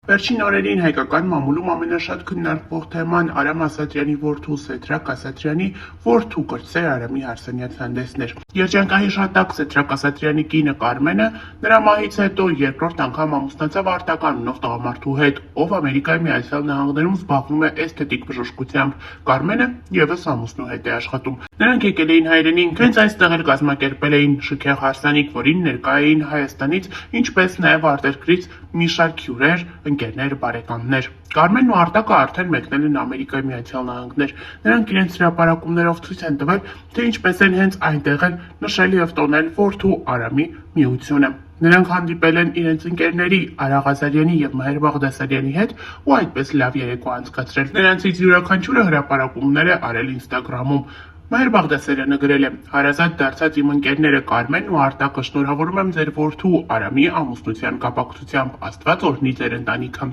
Վերջին օրերին հայկական մամուլում ամենաշատ քննարկվող թեման Արամ Ասատրյանի որդու Սեդրակ Ասատրյանի որդու կրտսեր Արամի Հարսանյաց հանդեսն էր։ Երջանկայի շատակ Սեդրակ Ասատրյանի կինը Կարմենը նրա մահից հետո երկրորդ անգամ ամուսնացավ արտական ունող տղամարդու հետ, ով Ամերիկայի Միացյալ Նահանգներում զբաղվում է էսթետիկ բժշկությամբ։ Կարմենը ևս ամուսնու հետ է աշխատում։ Նրանք եկել էին հայրենին, հենց այստեղ էլ կազմակերպել էին շքեղ հարսանիք, որին ներկա էին Հայաստանից, ինչպես նաև արտերկրից մի շարք հյուրեր, ընկերներ, բարեկամներ։ Կարմենն ու Արտակը արդեն մեկնել են Ամերիկայի Միացյալ Նահանգներ։ Նրանք իրենց հրապարակումներով ցույց են տվել, թե ինչպես են հենց այնտեղ էլ նշել եւ տոնել որդու Արամի միությունը։ Նրանք հանդիպել են իրենց ընկերների Արա Ղազարյանի եւ Մհեր Բաղդասարյանի հետ ու այդպես լավ երեկո անցկացրել։ Նրանցից յուրաքանչյուրը հրապարակումներ է արել Ինստագրամում։ Մհեր Բաղդասարյանը գրել է. «Հարազատ դարձած իմ ընկերները Կարմենն ու Արտակը, շնորհավորում եմ ձեր որդու Արամի ամուսնության կապակցությամբ, Աստված օրհնի ձեր ընտանիքը»։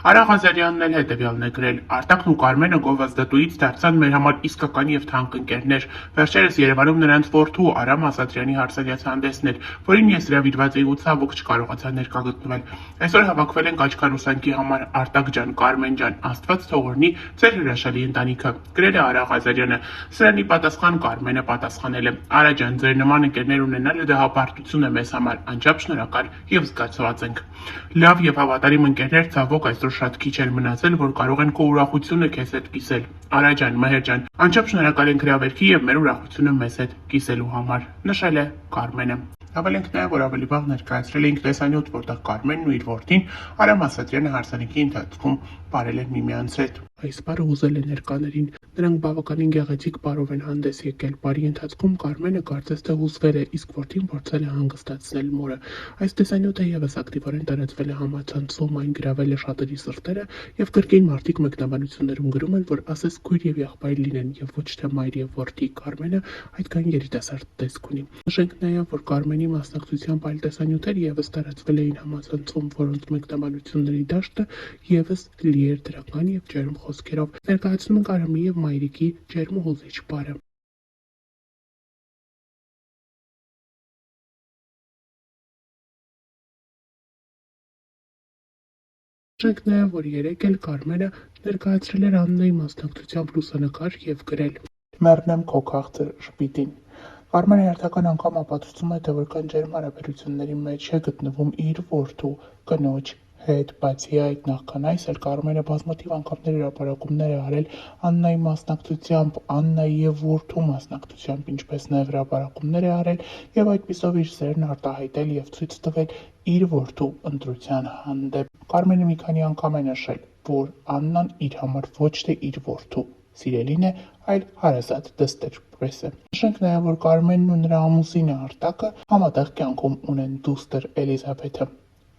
Արա Ղազարյանն էլ հետևյալն է գրել. «Արտակն ու Կարմենը գովազդատուից դարձան մեր համար իսկական եւ թանկ ընկերներ։ Վերջերս Երևանում նրանց որդու Արամ Ասատրյանի Հարսանյաց հանդեսն էր, որին ես հրավիրված էի ու ցավոք չկարողացա ներկա գտնվել։ Այսօր հավաքվել ենք աչքարուսանքի համար, Արտակ ջան, Կարմեն ջան, Աստված թող օրհնի ձեր հրաշալի ընտանիքը», գրել է Արա Ղազարյանը։ Սրանի պատասխան Կարմենը պատասխանել է. «Արա ջան, ձեր նման ընկերներ ունենալը դա հպարտություն է մեզ համար, անչափ շնորհակալ եւ զգացված ենք։ Լավ եւ հավատարիմ ընկերներ ցավոք այսօր շատ քիչ են մնացել, որ կարող են քո ուրախությունը քեզ հետ կիսել։ Արա ջան, Մհեր ջան, անչափ շնորհակալ ենք հրավերքի եւ մեր ուրախությունը մեզ հետ կիսելու համար», նշել է Կարմենը։ Հավելենք նաև, որ ավելի վաղ ներկայացրել էինք տեսանյութ, որտեղ Կարմենն ու իր որդին Արամ Ասատրյանը հարսանիքի ընթացքում բարել են միմյանց հետ։ Այս բառը ուզել է ներկաներին։ Նրանք բավականին գեղեցիկ բառով են հանդես եկել։ Բարի ընթացքում Կարմենը կարծես թե հուզվել է, իսկ որդին փորձել է հանգստացնել մորը։ Այս տեսանյութը ևս ակտիվորեն տարածվել է համացանցում, այն գրավել է շատերի սրտերը եւ կրկին մարդիկ մեկնաբանություններում գրում են, որ ասես քույր եւ եղբայր լինեն եւ ոչ թե մայր եւ որդի։ Կարմենը այդքան երիտասարդ տեսք ունի։ Նշենք նաեւ, որ Կարմենի մասնակցությամբ այլ տեսանյութեր ևս տարածվել էին համացանցում, որոնց մեկնաբանությունների դաշտը ևս լի էր դրական եւ ջերմ խոսքերով։ Ներկայացնում ենք Արամի եւ մայրիկի ջերմ ու հուզիչ պարը։ Նշենք նաև, որ երեկ էլ Կարմենը ներկայացրել էր Աննայի մասնակցությամբ լուսանկար եւ գրել. «Մեռնեմ քո քաղցր շպիտին»։ Կարմենը հերթական անգամ ապացուցում է, թե որքան ջերմ հարաբերությունների մեջ է գտնվում իր որդու կնոջ հետ, բացի այդ, նախքան այս էլ Կարմենը բազմաթիվ անգամներ հրապարակումներ է արել Աննայի մասնակցությամբ, Աննայի եւ որդու մասնակցությամբ, ինչպես նաև հրապարակումներ է արել եւ այդպիսով իր սերն արտահայտել եւ ցույց տվել իր որդու ընտրության հանդեպ։ Կարմենը մի քանի անգամ է նշել, որ Աննան իր համար ոչ թե իր որդու սիրելին է, այլ հարազատ դստեր պես է։ Նշենք նաև, որ Կարմենն ու նրա ամուսինը Արտակը համատեղ կյանքում ունեն դուստր Էլիզաբեթը։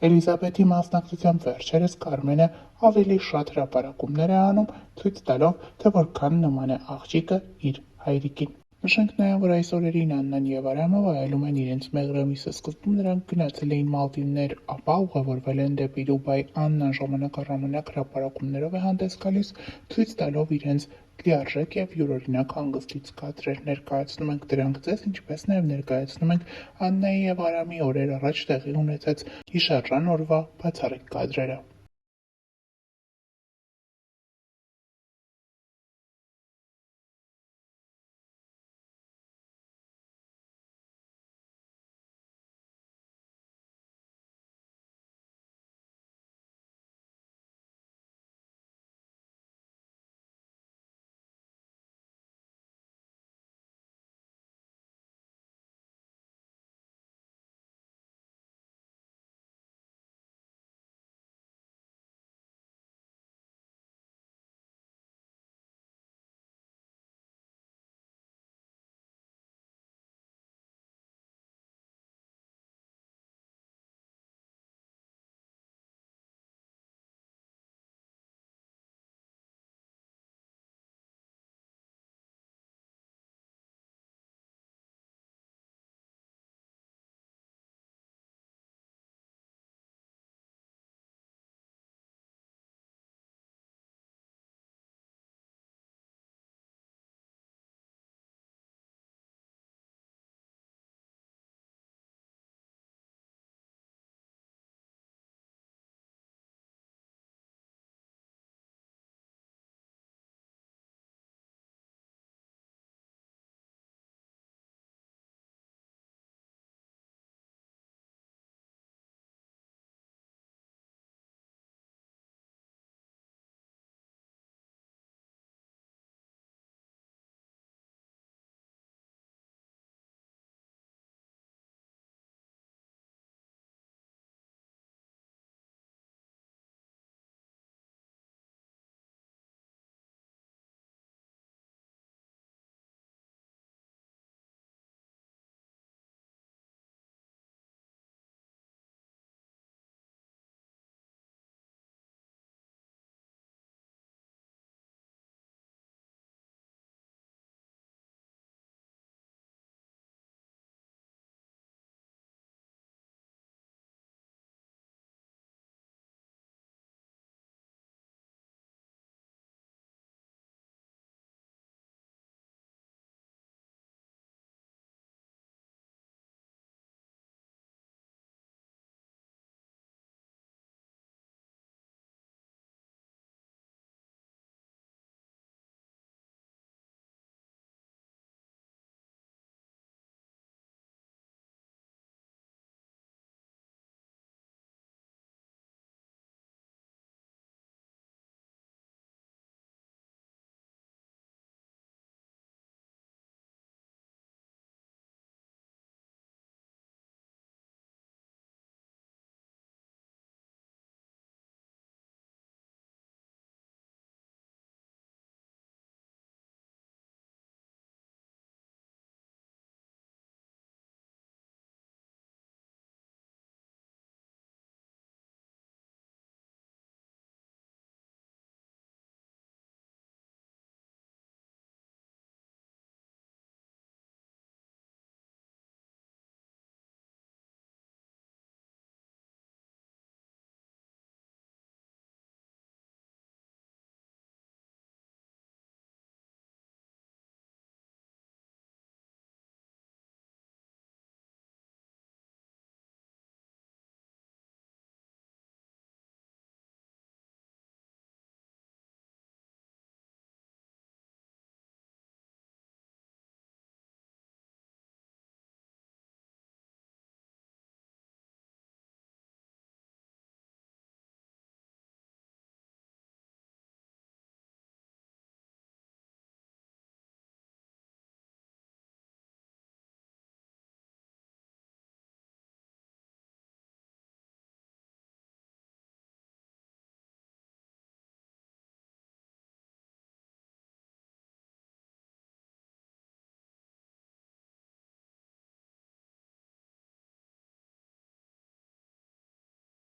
Էլիզաբեթի մասնակցությամբ վերջերս Կարմենը ավելի շատ հրապարակումներ է անում, ցույց տալով, թե որքան նման է աղջիկը իր հայրիկին։ Նշենք նաև, որ այս օրերին Աննան եւ Արամը վայելում են իրենց մեղրամիսը։ Սկզբում նրանք գնացել էին Մալդիվներ, ապա ուղևորվել են դեպի Դուբայ։ Աննան ժամանակ առ ժամանակ հրապարակումներով է հանդես գալիս, ցույց տալով իրենց լիարժեք եւ յուրօրինակ հանգստից կադրեր։ Ներկայացնում ենք դրանք ձեզ, ինչպես նաև ներկայացնում ենք Աննայի եւ Արամի օրեր առաջ տեղի ունեցած հիշարժան օրվա բացառիկ կադրերը։